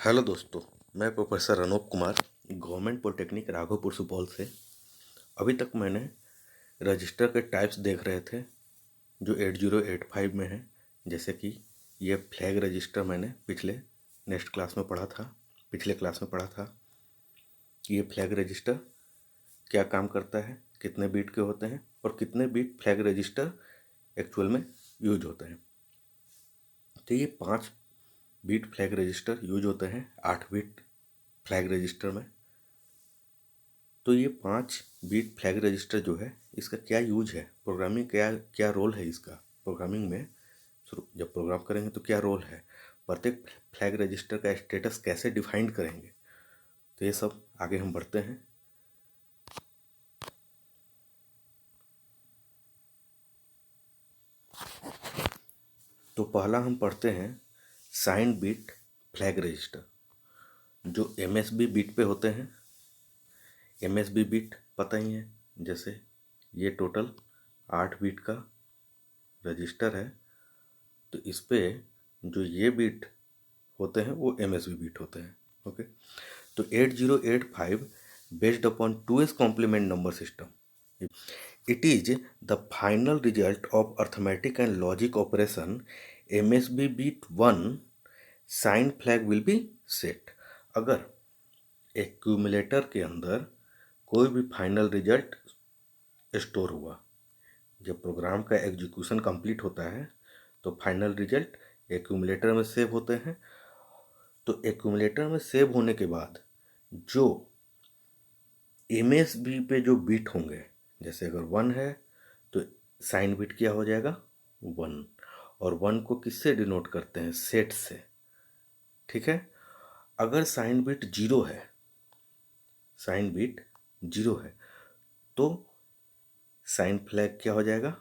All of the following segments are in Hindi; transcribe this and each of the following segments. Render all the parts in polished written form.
हेलो दोस्तों, मैं professor Anoop Kumar government polytechnic Raghopur Supaul से। अभी तक मैंने रजिस्टर के टाइप्स देख रहे थे जो 8085 में है। जैसे कि ये फ्लैग रजिस्टर मैंने पिछले क्लास में पढ़ा था कि ये फ्लैग रजिस्टर क्या काम करता है, कितने बीट के होते हैं और कितने बीट फ्लैग रजिस्टर एक्चुअल में यूज होते हैं। तो ये 5 बीट फ्लैग रजिस्टर यूज होते हैं 8 बीट फ्लैग रजिस्टर में। तो ये 5 बीट फ्लैग रजिस्टर जो है इसका क्या यूज है, प्रोग्रामिंग क्या रोल है इसका, प्रोग्रामिंग में जब प्रोग्राम करेंगे तो क्या रोल है, प्रत्येक फ्लैग रजिस्टर का स्टेटस कैसे डिफाइन करेंगे, तो ये सब आगे हम बढ़ते हैं। तो पहला हम पढ़ते हैं साइन बीट फ्लैग रजिस्टर जो एमएसबी बीट पे होते हैं। एमएसबी बीट पता ही है, जैसे ये टोटल 8 बीट का रजिस्टर है, तो इस पे जो ये बीट होते हैं वो एमएसबी बीट होते हैं। ओके, तो 8085 based upon 2s complement number system, it is the final result of arithmetic and logic operation. MSB bit 1 sign flag will be set. अगर एक्यूमुलेटर के अंदर कोई भी फाइनल रिजल्ट स्टोर हुआ, जब प्रोग्राम का एग्जीक्यूशन कंप्लीट होता है तो फाइनल रिजल्ट एक्यूमुलेटर में सेव होते हैं। तो एक्यूमुलेटर में सेव होने के बाद जो एमएसबी पे जो बीट होंगे, जैसे अगर 1 है तो साइन बीट क्या हो जाएगा 1, और 1 को किससे डिनोट करते हैं, सेट से। ठीक है, अगर साइन बीट 0 है, साइन बीट 0 है तो साइन फ्लैग क्या हो जाएगा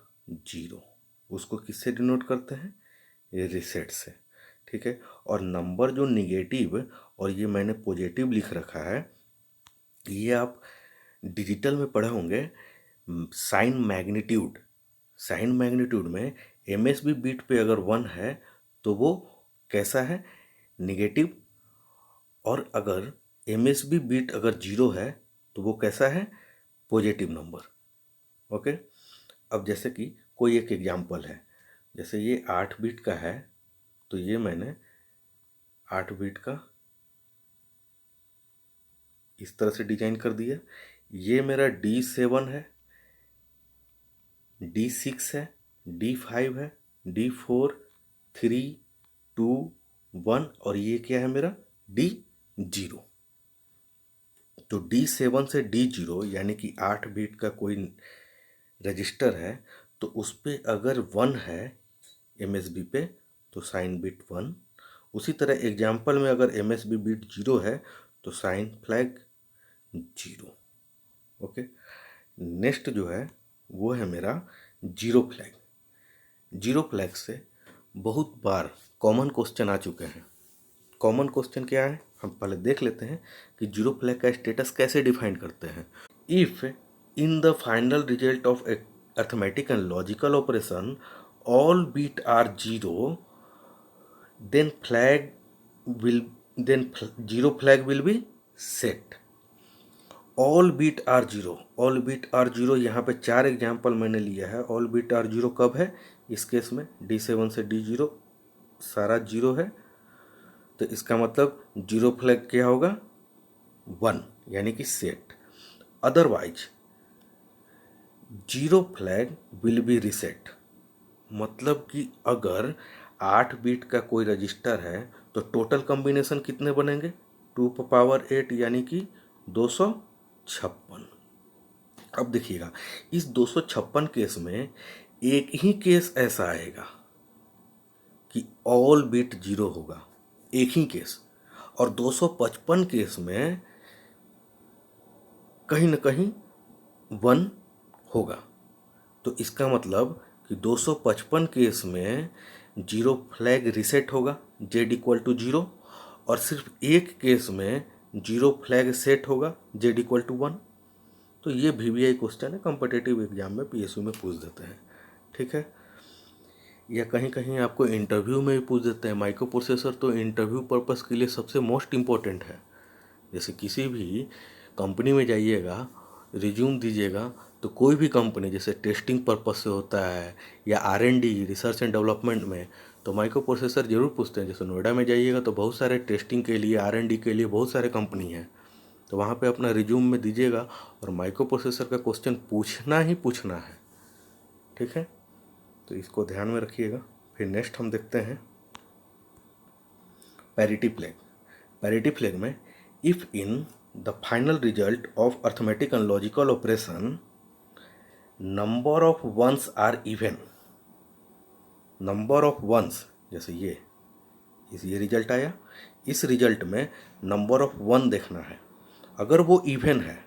0, उसको किससे डिनोट करते हैं, ये रीसेट से। ठीक है, और नंबर जो निगेटिव और ये मैंने पॉजिटिव लिख रखा है, ये आप डिजिटल में पढ़े होंगे साइन मैग्नीट्यूड। साइन मैग्नीट्यूड में एमएसबी बीट पे अगर 1 है तो वो कैसा है, निगेटिव, और अगर एमएसबी बीट अगर 0 है तो वो कैसा है, पॉजिटिव नंबर। ओके, अब जैसे कि कोई एक एग्जांपल है, जैसे ये 8 बीट का है तो ये मैंने 8 बीट का इस तरह से डिजाइन कर दिया। ये मेरा D7 है, D6 है, D5 है, D4, 3, 2, 1, और ये क्या है मेरा D0। तो D7 से D0 यानी कि 8 बीट का कोई रजिस्टर है तो उस पर अगर 1 है एमएसबी पे तो साइन बिट 1। उसी तरह एग्जाम्पल में अगर एमएसबी बीट 0 है तो साइन फ्लैग 0। ओके, नेक्स्ट जो है वो है मेरा जीरो फ्लैग। जीरो फ्लैग से बहुत बार कॉमन क्वेश्चन आ चुके हैं। कॉमन क्वेश्चन क्या है, हम पहले देख लेते हैं कि जीरो फ्लैग का स्टेटस कैसे डिफाइन करते हैं। If in the final result of arithmetic and logical operation all bit are 0, then zero flag will be set। All bit are 0, all bit are 0, यहाँ पे 4 एग्जाम्पल मैंने लिया है। ऑल बीट आर 0 कब है, इस केस में D7 से D0 सारा 0 है, तो इसका मतलब जीरो फ्लैग क्या होगा 1 यानी कि set. Otherwise zero flag will B reset, मतलब कि अगर 8 बीट का कोई रजिस्टर है तो टोटल कॉम्बिनेशन कितने बनेंगे, 2 पावर 8 यानी कि 256। अब देखिएगा इस 256 केस में एक ही केस ऐसा आएगा कि ऑल बीट 0 होगा, एक ही केस, और 255 केस में कहीं ना कहीं 1 होगा। तो इसका मतलब कि 255 केस में जीरो फ्लैग रिसेट होगा, Z=0, और सिर्फ एक केस में जीरो फ्लैग सेट होगा, Z=1। तो ये VBI क्वेश्चन है, कॉम्पिटिटिव एग्जाम में PSU में पूछ देते हैं। ठीक है, या कहीं कहीं आपको इंटरव्यू में भी पूछ देते हैं। माइक्रो प्रोसेसर तो इंटरव्यू पर्पस के लिए सबसे मोस्ट इम्पोर्टेंट है। जैसे किसी भी कंपनी में जाइएगा, रिज्यूम दीजिएगा, तो कोई भी कंपनी जैसे टेस्टिंग पर्पस से होता है या R&D रिसर्च एंड डेवलपमेंट में, तो माइक्रो प्रोसेसर जरूर पूछते हैं। जैसे नोएडा में जाइएगा तो बहुत सारे टेस्टिंग के लिए, R&D के लिए बहुत सारे कंपनी हैं, तो वहाँ पे अपना रिज्यूम में दीजिएगा और माइक्रो प्रोसेसर का क्वेश्चन पूछना ही पूछना है। ठीक है, तो इसको ध्यान में रखिएगा। फिर नेक्स्ट हम देखते हैं पैरिटी फ्लैग। पैरिटी फ्लैग में if in the final result of arithmetic and logical operation number of ones are even, number of ones, जैसे ये रिजल्ट आया, इस रिजल्ट में नंबर ऑफ वन देखना है। अगर वो इवन है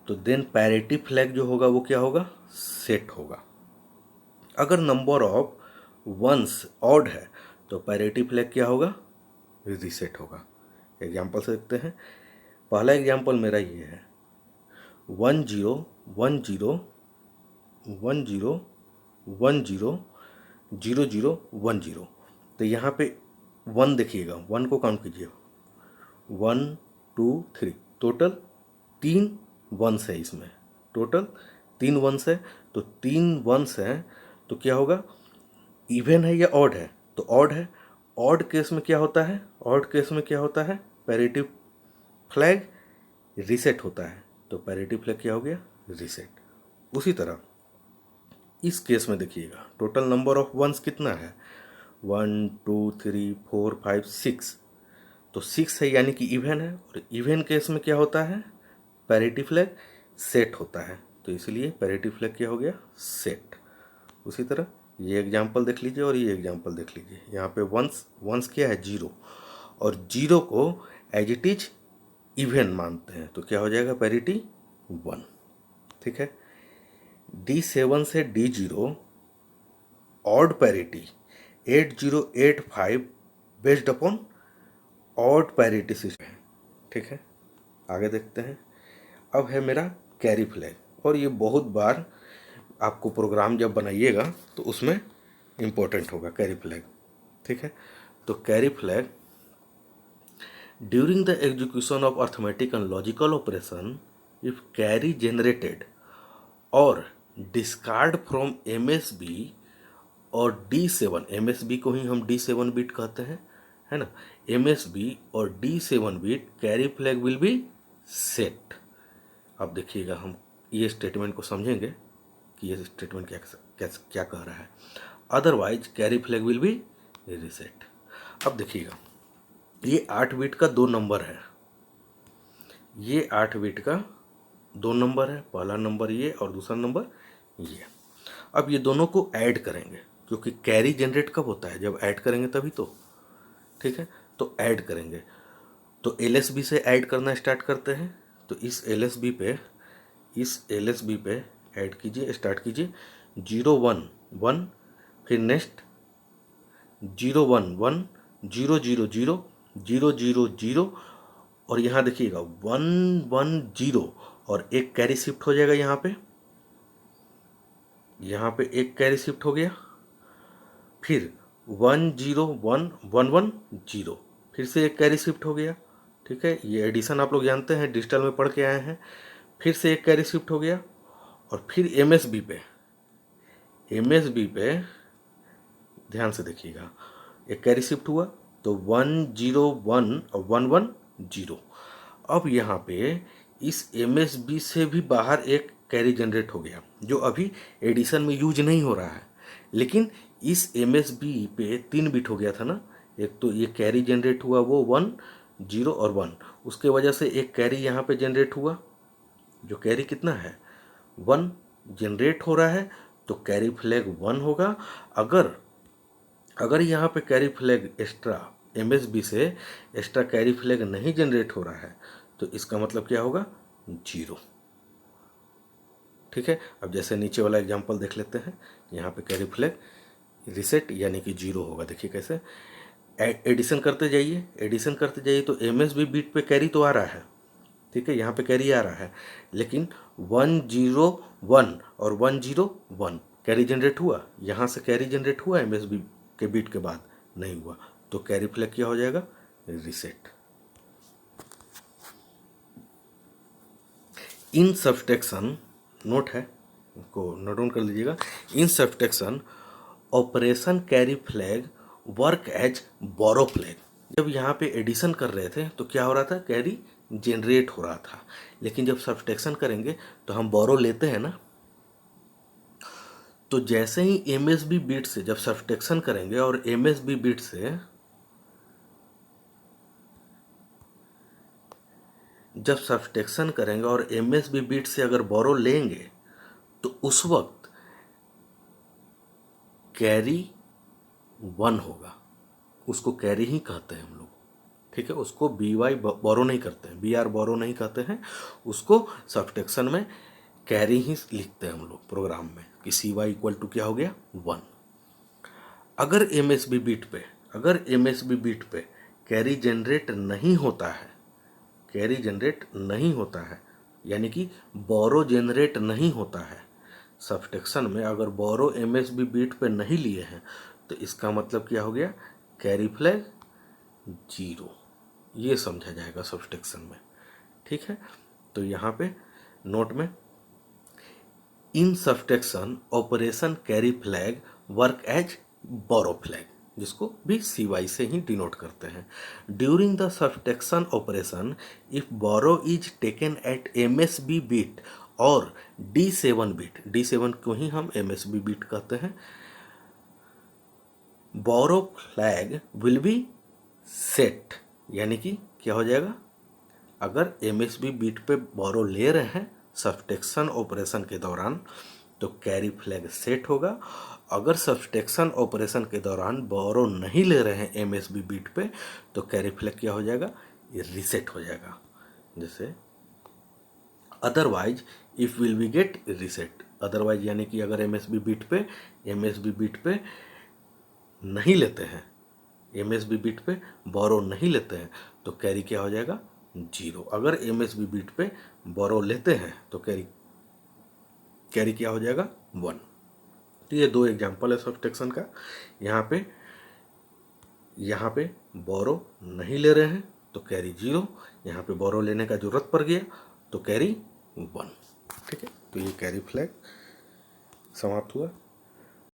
तो देन पैरिटी फ्लैग जो होगा वो क्या होगा, सेट होगा। अगर नंबर ऑफ वंस ऑड है तो पैरिटी फ्लैग क्या होगा, रीसेट होगा। एग्जाम्पल से देखते हैं। पहला एग्जाम्पल मेरा ये है 1 0 1 0 1 0 1 0 0 0 1 0। तो यहाँ पे 1 देखिएगा, 1 को काउंट कीजिए, 1 2 3, टोटल 3 वंस है इसमें, टोटल 3 वंस है। तो 3 वंस हैं तो क्या होगा, इवन है या ऑड है, तो ऑड है। ऑड केस में क्या होता है, ऑड केस में क्या होता है, पैरिटी फ्लैग रीसेट होता है। तो पैरिटी फ्लैग क्या हो गया, रीसेट। उसी तरह इस केस में देखिएगा, टोटल नंबर ऑफ वंस कितना है, 1 2 3 4 5 6। तो 6 है यानी कि इवन है, और इवन केस में क्या होता है, पैरिटी फ्लैग सेट होता है। तो इसलिए पैरिटी फ्लैग क्या हो गया, सेट। उसी तरह ये एग्जाम्पल देख लीजिए और ये एग्जाम्पल देख लीजिए। यहाँ पे वंस क्या है, 0, और 0 को एज इट इज इवन मानते हैं, तो क्या हो जाएगा, पैरिटी 1। ठीक है, D7 से D0 odd parity 8085 based upon odd parity system. ठीक है, आगे देखते हैं। अब है मेरा कैरी फ्लैग, और ये बहुत बार आपको प्रोग्राम जब बनाइएगा तो उसमें इम्पोर्टेंट होगा कैरी फ्लैग। ठीक है, तो carry flag during the execution of arithmetic and logical operation if carry generated और डिस्कार्ड फ्रॉम MSB और D7, MSB को ही हम D7 बिट कहते हैं, है ना, MSB और D7 bit carry flag will be set. अब देखिएगा, हम ये स्टेटमेंट को समझेंगे कि ये स्टेटमेंट क्या कह रहा है। Otherwise carry flag will B reset. अब देखिएगा, ये 8 बिट का 2 नंबर है, ये 8 बिट का 2 नंबर है, पहला नंबर ये और दूसरा नंबर ये। अब ये दोनों को ऐड करेंगे, क्योंकि कैरी जनरेट कब होता है, जब ऐड करेंगे तभी तो। ठीक है, तो ऐड करेंगे, तो LSB से ऐड करना स्टार्ट करते हैं। तो इस LSB पे ऐड कीजिए, स्टार्ट कीजिए। 0 1 1, फिर नेक्स्ट 0 1 1 0 0 0 0 0 0, और यहाँ देखिएगा 1 1 0, और एक कैरी शिफ्ट हो जाएगा यहाँ पे एक कैरी शिफ्ट हो गया। फिर 1 0 1 1 1 0, फिर से एक कैरी शिफ्ट हो गया। ठीक है, ये एडिशन आप लोग जानते हैं, डिजिटल में पढ़ के आए हैं। फिर से एक कैरी शिफ्ट हो गया, और फिर MSB पे ध्यान से देखिएगा, एक कैरी शिफ्ट हुआ, तो 1 0 1 और 1 1 0। अब यहाँ पे इस MSB से भी बाहर एक कैरी जनरेट हो गया, जो अभी एडिशन में यूज नहीं हो रहा है, लेकिन इस MSB पे 3 बिट हो गया था ना। एक तो ये कैरी जनरेट हुआ, वो 1 0 और 1, उसके वजह से एक कैरी यहाँ पे जनरेट हुआ, जो कैरी कितना है, 1 जनरेट हो रहा है, तो कैरी फ्लैग 1 होगा। अगर यहाँ पे कैरी फ्लैग एक्स्ट्रा, MSB से एक्स्ट्रा कैरी फ्लैग नहीं जनरेट हो रहा है, तो इसका मतलब क्या होगा, 0। ठीक है, अब जैसे नीचे वाला एग्जांपल देख लेते हैं। यहाँ पे कैरी फ्लैग रीसेट यानी कि 0 होगा। देखिए कैसे, एडिशन करते जाइए तो MSB बिट पे कैरी तो आ रहा है। ठीक है, यहाँ पे कैरी आ रहा है, लेकिन 1 0 1 और 1 0 1 कैरी जनरेट हुआ, यहाँ से कैरी जनरेट हुआ एमएसबी के बीट के बाद, नहीं हुआ, तो कैरी फ्लैग क्या हो जाएगा, रीसेट। इन सब्सट्रैक्शन, नोट है, को नोट डाउन कर लीजिएगा। In subtraction operation carry flag work as borrow flag. जब यहाँ पे एडिशन कर रहे थे तो क्या हो रहा था, कैरी जनरेट हो रहा था, लेकिन जब सब्सट्रैक्शन करेंगे तो हम बोरो लेते हैं ना, तो जैसे ही एमएसबी बीट से जब सब्सट्रैक्शन करेंगे और एमएसबी बीट से जब सब्सट्रैक्शन करेंगे और एमएसबी बीट से अगर बोरो लेंगे तो उस वक्त कैरी 1 होगा, उसको कैरी ही कहते हैं हम लोग, ठीक है। उसको बी वाई बोरो नहीं करते हैं, बी आर बोरो नहीं कहते हैं, उसको सब्सट्रैक्शन में कैरी ही लिखते हैं हम लोग प्रोग्राम में कि सी वाई इक्वल टू क्या हो गया, 1। अगर एमएसबी बीट पे कैरी जनरेट नहीं होता है, कैरी जनरेट नहीं होता है, यानी कि बोरो जनरेट नहीं होता है सब्सट्रैक्शन में, अगर बोरो एमएसबी बीट पे नहीं लिए हैं तो इसका मतलब क्या हो गया, कैरी फ्लैग 0, ये समझा जाएगा सब्सट्रैक्शन में, ठीक है। तो यहाँ पे नोट में in subtraction operation carry flag work as borrow flag, जिसको भी CY से ही डिनोट करते हैं। During the subtraction operation if borrow is taken at MSB bit और D7 बीट, D7 को ही हम MSB बीट कहते हैं, बोरो फ्लैग विल बी सेट, यानी कि क्या हो जाएगा, अगर MSB बीट पे बोरो ले रहे हैं सब्सट्रैक्शन ऑपरेशन के दौरान तो कैरी फ्लैग सेट होगा, अगर सब्सट्रैक्शन ऑपरेशन के दौरान बोरो नहीं ले रहे हैं MSB बीट पे तो कैरी फ्लैग क्या हो जाएगा, ये रीसेट हो जाएगा। जैसे otherwise if will be get reset, otherwise यानी कि अगर MSB बीट पे नहीं लेते हैं, MSB बीट पे बोरो नहीं लेते हैं तो कैरी क्या हो जाएगा, 0। अगर MSB बीट पे बोरो लेते हैं तो कैरी क्या हो जाएगा, 1। तो ये 2 एग्जाम्पल है सब्सट्रैक्शन का। यहाँ पे बोरो नहीं ले रहे हैं तो कैरी 0, यहाँ पे बोरो लेने का जरूरत पड़ गया तो कैरी 1, ठीक है। तो ये कैरी फ्लैग समाप्त हुआ।